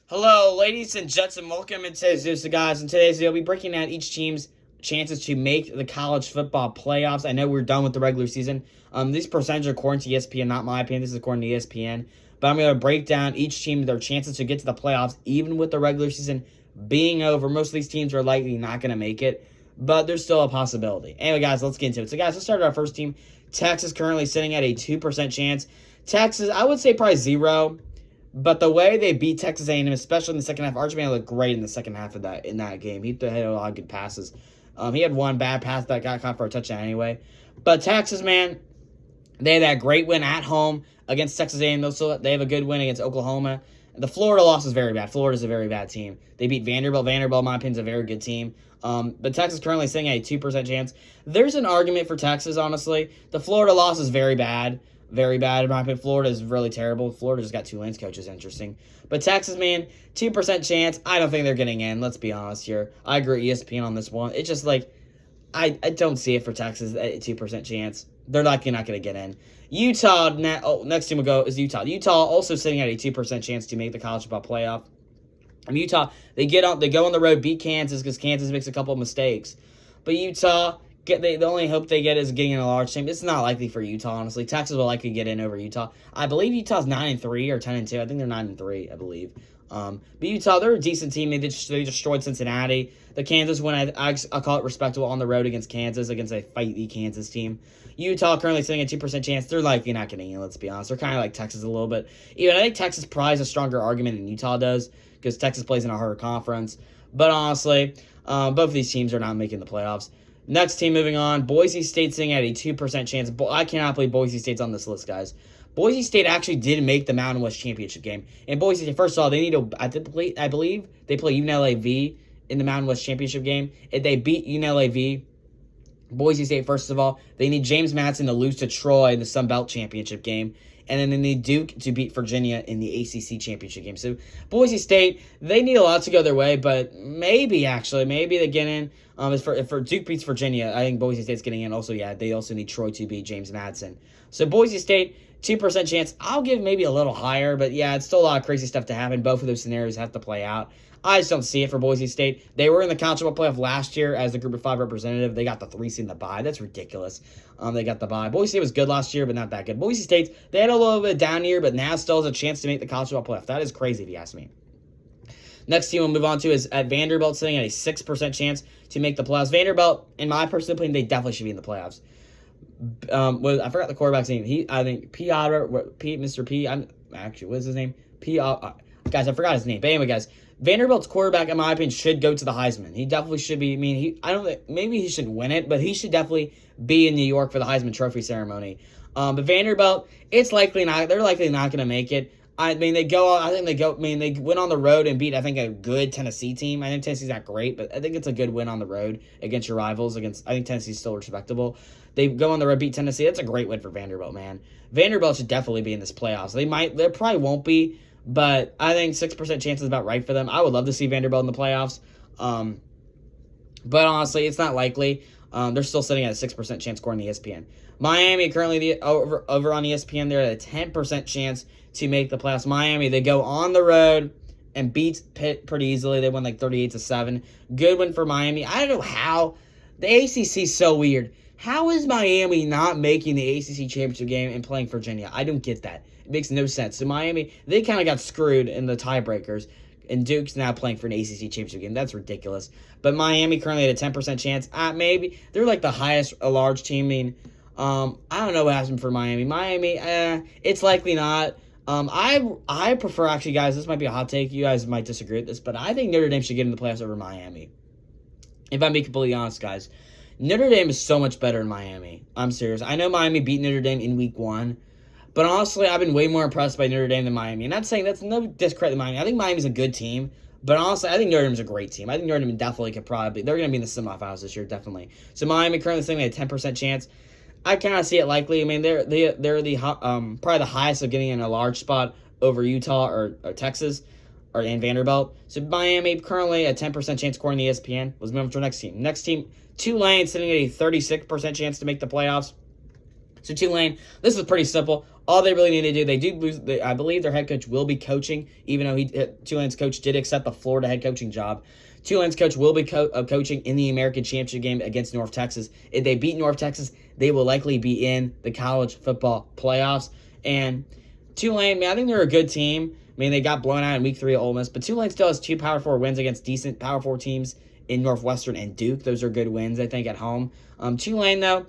Hello, ladies and gents, and welcome to today's news, guys. In today's video, we'll be breaking down each team's chances to make the college football playoffs. I know we're done with the regular season. These percentages are according to ESPN, not my opinion. This is according to ESPN. But I'm going to break down each team, their chances to get to the playoffs, even with the regular season being over. Most of these teams are likely not going to make it, but there's still a possibility. Anyway, guys, let's get into it. So, guys, let's start with our first team. Texas currently sitting at a 2% chance. Texas, I would say probably 0. But the way they beat Texas A&M, especially in the second half, Archibald looked great in the second half of that game. He had a lot of good passes. He had one bad pass that got caught for a touchdown anyway. But Texas, man, they had that great win at home against Texas A&M. They have a good win against Oklahoma. The Florida loss is very bad. Florida's a very bad team. They beat Vanderbilt. Vanderbilt, in my opinion, is a very good team. But Texas currently sitting at a 2% chance. There's an argument for Texas, honestly. The Florida loss is very bad. Very bad, in my opinion. Florida is really terrible. Florida just got Tulane's coaches. Interesting. But Texas, man, 2% chance. I don't think they're getting in. Let's be honest here. I agree with ESPN on this one. It's just like, I don't see it for Texas at a 2% chance. They're likely not going to get in. Utah, next team will go is Utah. Utah also sitting at a 2% chance to make the college football playoff. Utah, they go on the road, beat Kansas because Kansas makes a couple of mistakes. But Utah, the only hope they get is getting in a large team. It's not likely for Utah, honestly. Texas will likely get in over Utah. I believe Utah's 9-3 or 10-2. I think they're 9-3, I believe. But Utah, they're a decent team. They destroyed Cincinnati. The Kansas win, I call it respectable on the road against Kansas, against a fighty Kansas team. Utah currently sitting at 2% chance. They're likely not getting in, let's be honest. They're kind of like Texas a little bit. Even I think Texas probably has a stronger argument than Utah does because Texas plays in a harder conference. But honestly, both of these teams are not making the playoffs. Next team moving on, Boise State sitting at a 2% chance. I cannot believe Boise State's on this list, guys. Boise State actually did make the Mountain West Championship game. And Boise State, first of all, they need to, I believe, they play UNLV in the Mountain West Championship game. If they beat UNLV, Boise State, first of all, they need James Madison to lose to Troy in the Sun Belt Championship game. And then they need Duke to beat Virginia in the ACC Championship game. So Boise State, they need a lot to go their way, but maybe they get in. If Duke beats Virginia, I think Boise State's getting in. Also, yeah, they also need Troy to beat James Madison. So Boise State, 2% chance. I'll give maybe a little higher, but yeah, it's still a lot of crazy stuff to happen. Both of those scenarios have to play out. I just don't see it for Boise State. They were in the college football playoff last year as the Group of 5 representative. They got the 3 seed in the bye. That's ridiculous. They got the bye. Boise State was good last year, but not that good. Boise State, they had a little bit down year, but now still has a chance to make the college football playoff. That is crazy if you ask me. Next team we'll move on to is at Vanderbilt, sitting at a 6% chance to make the playoffs. Vanderbilt, in my personal opinion, they definitely should be in the playoffs. I forgot the quarterback's name. I think Mr. P. What's his name? Guys, I forgot his name. But anyway, guys, Vanderbilt's quarterback, in my opinion, should go to the Heisman. He definitely should be. I mean, I don't think maybe he shouldn't win it, but he should definitely be in New York for the Heisman Trophy ceremony. But Vanderbilt, it's likely not. They're likely not going to make it. I mean, they went on the road and beat, I think, a good Tennessee team. I think Tennessee's not great, but I think it's a good win on the road against your rivals. I think Tennessee's still respectable. They go on the road, beat Tennessee. That's a great win for Vanderbilt, man. Vanderbilt should definitely be in this playoffs. They probably won't be, but I think 6% chance is about right for them. I would love to see Vanderbilt in the playoffs. But honestly, it's not likely. They're still sitting at a 6% chance according to ESPN. Miami currently over on ESPN, they're at a 10% chance to make the playoffs. Miami, they go on the road and beat Pitt pretty easily. They won like 38-7. Good win for Miami. I don't know how. The ACC is so weird. How is Miami not making the ACC championship game and playing Virginia? I don't get that. It makes no sense. So Miami, they kind of got screwed in the tiebreakers. And Duke's now playing for an ACC championship game. That's ridiculous. But Miami currently at a 10% chance. Maybe. They're like the highest large team. I mean, I don't know what happened for Miami. Miami, it's likely not. I prefer, actually, guys, this might be a hot take. You guys might disagree with this, but I think Notre Dame should get in the playoffs over Miami. If I'm being completely honest, guys. Notre Dame is so much better than Miami. I'm serious. I know Miami beat Notre Dame in week 1. But honestly, I've been way more impressed by Notre Dame than Miami. And I'm saying that's no discredit to Miami. I think Miami's a good team. But honestly, I think Notre Dame's a great team. I think Notre Dame definitely could probably... They're going to be in the semifinals this year, definitely. So Miami currently sitting at a 10% chance. I kind of see it likely. I mean, they're probably the highest of getting in a large spot over Utah or Texas and Vanderbilt. So Miami currently a 10% chance according to ESPN. Let's move on to our next team. Next team, Tulane sitting at a 36% chance to make the playoffs. So Tulane, this is pretty simple. All they really need to do, they do lose. I believe their head coach will be coaching, even though Tulane's coach did accept the Florida head coaching job. Tulane's coach will be coaching in the American Championship game against North Texas. If they beat North Texas, they will likely be in the college football playoffs. And Tulane, man, I think they're a good team. I mean, they got blown out in Week 3 at Ole Miss, but Tulane still has 2 Power 4 wins against decent Power 4 teams in Northwestern and Duke. Those are good wins, I think, at home. Tulane, though,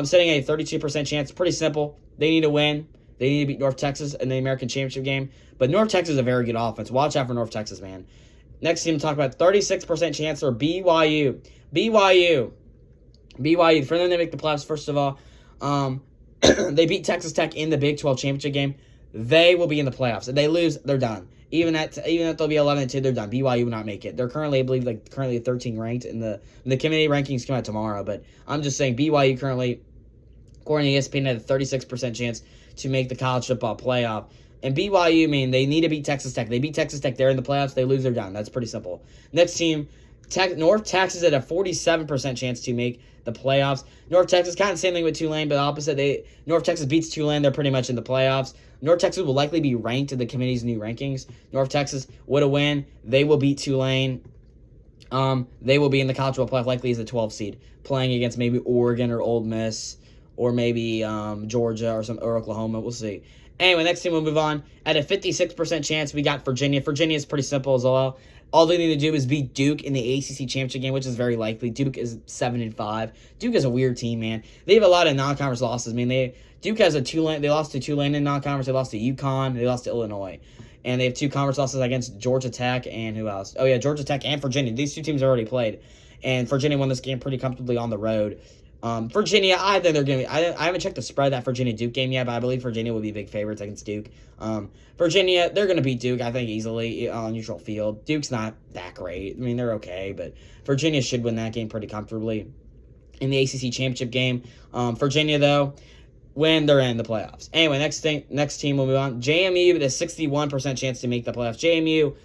setting a 32% chance. Pretty simple. They need to win. They need to beat North Texas in the American Championship game. But North Texas is a very good offense. Watch out for North Texas, man. Next team to talk about, 36% chance for BYU. BYU, for them to make the playoffs, first of all, they beat Texas Tech in the Big 12 championship game. They will be in the playoffs. If they lose, they're done. Even if they'll be 11-2, they're done. BYU will not make it. They're currently, I believe, currently 13 ranked in the committee rankings come out tomorrow. But I'm just saying BYU currently, according to ESPN, had a 36% chance to make the college football playoff. And BYU, I mean, they need to beat Texas Tech. They beat Texas Tech. They're in the playoffs. They lose, they're done. That's pretty simple. Next team, North Texas at a 47% chance to make the playoffs. North Texas, kind of the same thing with Tulane, but opposite. North Texas beats Tulane. They're pretty much in the playoffs. North Texas will likely be ranked in the committee's new rankings. North Texas would have win. They will beat Tulane. They will be in the college football playoff likely as a 12 seed, playing against maybe Oregon or Ole Miss or maybe Georgia or Oklahoma. We'll see. Anyway, next team we'll move on. At a 56% chance, we got Virginia. Virginia is pretty simple as well. All they need to do is beat Duke in the ACC championship game, which is very likely. Duke is 7-5. Duke is a weird team, man. They have a lot of non-conference losses. I mean, Duke has Tulane. They lost to Tulane in non-conference. They lost to UConn. They lost to Illinois. And they have 2 conference losses against Georgia Tech and who else? Oh, yeah, Georgia Tech and Virginia. These 2 teams have already played. And Virginia won this game pretty comfortably on the road. Virginia, I think they're going to be... I haven't checked the spread that Virginia-Duke game yet, but I believe Virginia will be big favorites against Duke. Virginia, they're going to beat Duke, I think, easily on neutral field. Duke's not that great. I mean, they're okay, but Virginia should win that game pretty comfortably. In the ACC championship game, Virginia, though, when they're in the playoffs. Anyway, next team we'll move on. JMU with a 61% chance to make the playoffs. JMU...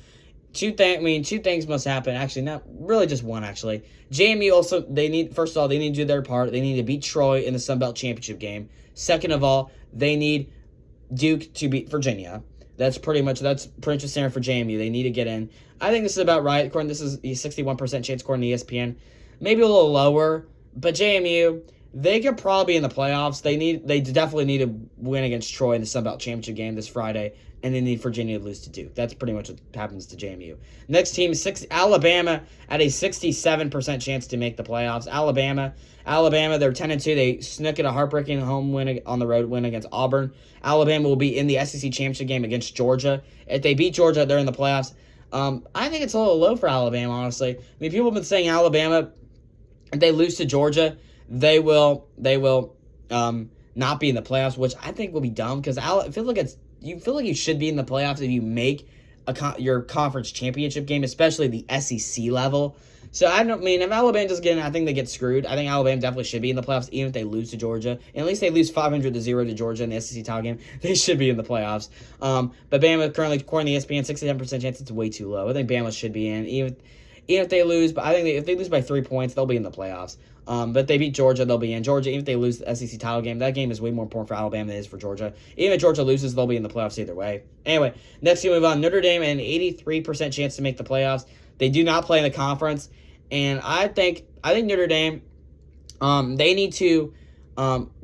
Two things must happen. Actually, not really, just one. Actually, JMU also first of all they need to do their part. They need to beat Troy in the Sun Belt Championship game. Second of all, they need Duke to beat Virginia. That's pretty much the standard for JMU. They need to get in. I think this is about right. This is a 61% chance according to ESPN. Maybe a little lower, but JMU, they could probably be in the playoffs. They definitely need to win against Troy in the Sun Belt Championship game this Friday. And they need Virginia to lose to Duke. That's pretty much what happens to JMU. Next team, Alabama at a 67% chance to make the playoffs. Alabama, they're 10-2. They snuck in a heartbreaking home win on the road win against Auburn. Alabama will be in the SEC championship game against Georgia. If they beat Georgia, they're in the playoffs. I think it's a little low for Alabama, honestly. I mean, people have been saying Alabama, if they lose to Georgia, they will not be in the playoffs, which I think will be dumb because I feel like you feel like you should be in the playoffs if you make your conference championship game, especially the SEC level. So if Alabama does get in, I think they get screwed. I think Alabama definitely should be in the playoffs, even if they lose to Georgia. And at least they lose 500-0 to Georgia in the SEC title game. They should be in the playoffs. But Bama currently, according to ESPN, 67% chance. It's way too low. I think Bama should be in, even if they lose. But I think if they lose by 3 points, they'll be in the playoffs. But if they beat Georgia, they'll be in. Georgia, even if they lose the SEC title game, that game is way more important for Alabama than it is for Georgia. Even if Georgia loses, they'll be in the playoffs either way. Anyway, next team we move on. Notre Dame and an 83% chance to make the playoffs. They do not play in the conference. And I think Notre Dame, they need to, Notre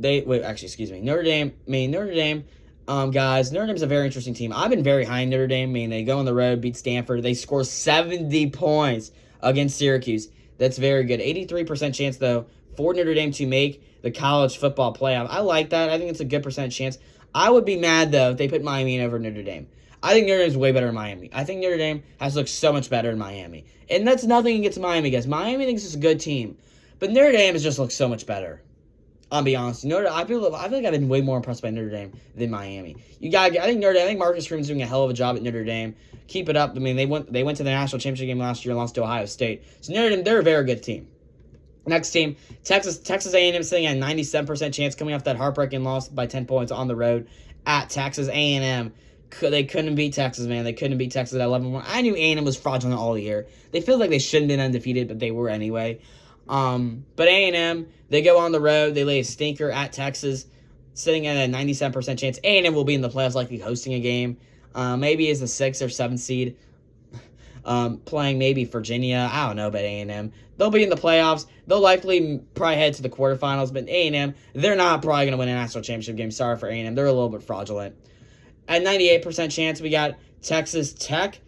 Dame, guys, Notre Dame's a very interesting team. I've been very high in Notre Dame. I mean, they go on the road, beat Stanford. They score 70 points against Syracuse. That's very good. 83% chance, though, for Notre Dame to make the college football playoff. I like that. I think it's a good percentage chance. I would be mad, though, if they put Miami in over Notre Dame. I think Notre Dame's way better in Miami. I think Notre Dame has looked so much better in Miami. And that's nothing against Miami, guys. Miami thinks it's a good team. But Notre Dame has just looked so much better. I'll be honest. I feel like I've been way more impressed by Notre Dame than Miami. I think Marcus Freeman's doing a hell of a job at Notre Dame. Keep it up. I mean, they went to the national championship game last year and lost to Ohio State. So Notre Dame, they're a very good team. Next team, Texas A&M sitting at a 97% chance coming off that heartbreaking loss by 10 points on the road at Texas A&M. They couldn't beat Texas, man. They couldn't beat Texas at 11-1. I knew A&M was fraudulent all year. They feel like they shouldn't have been undefeated, but they were anyway. But A&M, they go on the road. They lay a stinker at Texas. sitting at a 97% chance. A&M will be in the playoffs, likely hosting a game. Maybe as the 6th or 7th seed. Playing maybe Virginia. I don't know about A&M. They'll be in the playoffs. They'll likely probably head to the quarterfinals. But A&M, they're not probably going to win a national championship game. Sorry for A&M. They're a little bit fraudulent. At 98% chance, we got Texas Tech.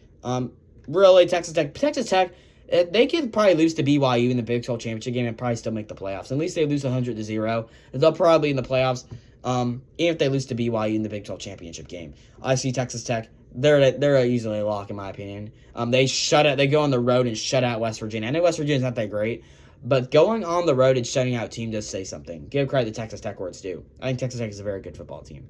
Really, Texas Tech, they could probably lose to BYU in the Big 12 championship game and probably still make the playoffs. At least they lose 100-0. They'll probably be in the playoffs. Even if they lose to BYU in the Big 12 championship game. I see Texas Tech. They're easily a lock in my opinion. They go on the road and shut out West Virginia. I know West Virginia's not that great, but going on the road and shutting out a team does say something. Give credit to Texas Tech where it's due. I think Texas Tech is a very good football team.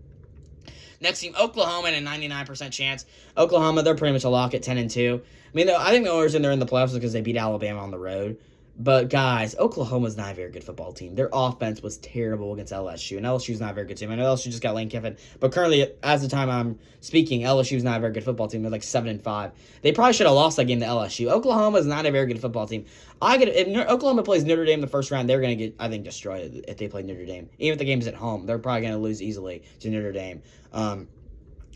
Next team, Oklahoma, at a 99% chance. Oklahoma, they're pretty much a lock at 10-2. I think the only reason they're in the playoffs is because they beat Alabama on the road. But, guys, Oklahoma's not a very good football team. Their offense was terrible against LSU, and LSU's not a very good team. I know LSU just got Lane Kiffin, but currently, as the time I'm speaking, LSU's not a very good football team. They're like 7-5. They probably should have lost that game to LSU. Oklahoma's not a very good football team. If Oklahoma plays Notre Dame the first round, they're going to get, I think, destroyed if they play Notre Dame. Even if the game's at home, they're probably going to lose easily to Notre Dame.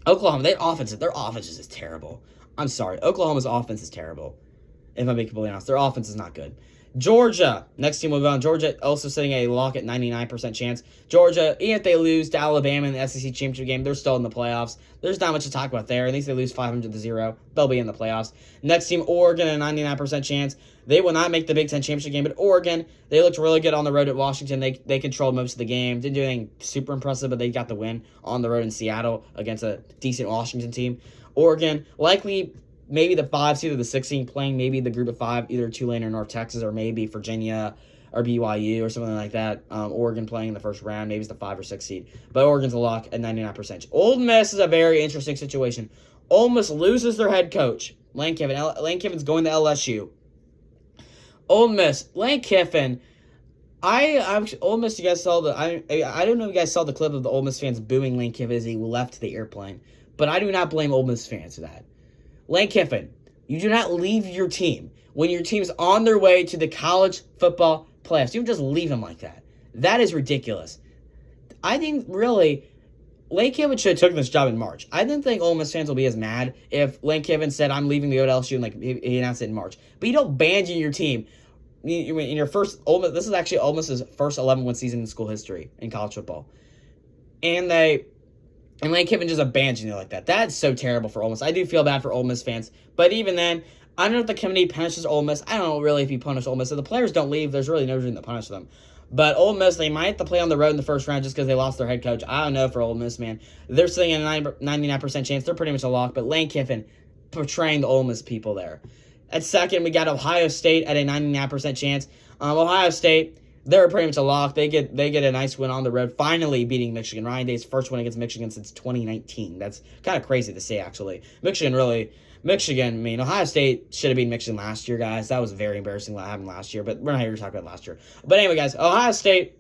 Oklahoma, their offense is terrible. I'm sorry. Oklahoma's offense is terrible. If I'm being completely honest, their offense is not good. Georgia, next team we'll move on. Georgia also sitting a lock at 99% chance. Georgia, even if they lose to Alabama in the SEC championship game, they're still in the playoffs. There's not much to talk about there. At least they lose 500-0. They'll be in the playoffs. Next team, Oregon, a 99% chance. They will not make the Big Ten championship game, but Oregon, they looked really good on the road at Washington. They controlled most of the game. Didn't do anything super impressive, but they got the win on the road in Seattle against a decent Washington team. Oregon, likely maybe the 5 seed or the 6 seed playing maybe the group of 5, either Tulane or North Texas, or maybe Virginia or BYU or something like that. Oregon playing in the first round, maybe it's the 5 or 6 seed. But Oregon's a lock at 99%. Ole Miss is a very interesting situation. Ole Miss loses their head coach, Lane Kiffin. Lane Kiffin's going to LSU. Ole Miss, Lane Kiffin. Ole Miss, you guys saw I don't know if you guys saw the clip of the Ole Miss fans booing Lane Kiffin as he left the airplane, but I do not blame Ole Miss fans for that. Lane Kiffin, you do not leave your team when your team's on their way to the college football playoffs. You don't just leave them like that. That is ridiculous. I think, really, Lane Kiffin should have taken this job in March. I didn't think Ole Miss fans will be as mad if Lane Kiffin said, I'm leaving to go to LSU, and he announced it in March. But you don't abandon your team. In your first, this is actually Ole Miss's first 11-win season in school history in college football. And Lane Kiffin just abandoned it like that. That's so terrible for Ole Miss. I do feel bad for Ole Miss fans. But even then, I don't know if the committee punishes Ole Miss. I don't know really if you punish Ole Miss. If the players don't leave, there's really no reason to punish them. But Ole Miss, they might have to play on the road in the first round just because they lost their head coach. I don't know for Ole Miss, man. They're sitting at a 99% chance. They're pretty much a lock. But Lane Kiffin portraying the Ole Miss people there. At second, we got Ohio State at a 99% chance. Ohio State, they're pretty much a lock. They get a nice win on the road, finally beating Michigan. Ryan Day's first win against Michigan since 2019. That's kind of crazy to say, actually. Ohio State should have beaten Michigan last year, guys. That was very embarrassing what happened last year, but we're not here to talk about last year. But anyway, guys, Ohio State,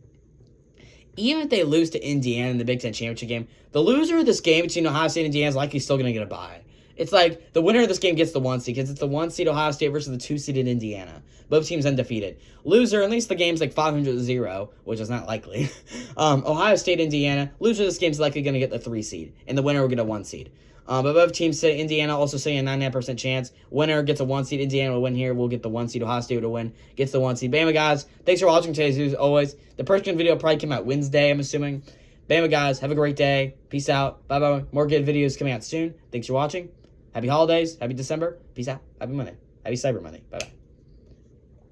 even if they lose to Indiana in the Big Ten championship game, the loser of this game between Ohio State and Indiana is likely still going to get a bye. It's like the winner of this game gets the 1 seed because it's the 1 seed Ohio State versus the 2 seeded Indiana. Both teams undefeated. Loser, at least the game's like 500-0, which is not likely. Ohio State, Indiana. Loser of this game's likely going to get the 3 seed, and the winner will get a 1 seed. But both teams say Indiana also saying a 99% chance. Winner gets a 1 seed. Indiana will win here. We'll get the 1 seed. Ohio State will win. Gets the 1 seed. Bama, guys. Thanks for watching today's news. As always, the prediction video probably came out Wednesday, I'm assuming. Bama, guys. Have a great day. Peace out. Bye-bye. More good videos coming out soon. Thanks for watching. Happy holidays. Happy December. Peace out. Happy Monday. Happy Cyber Monday. Bye-bye.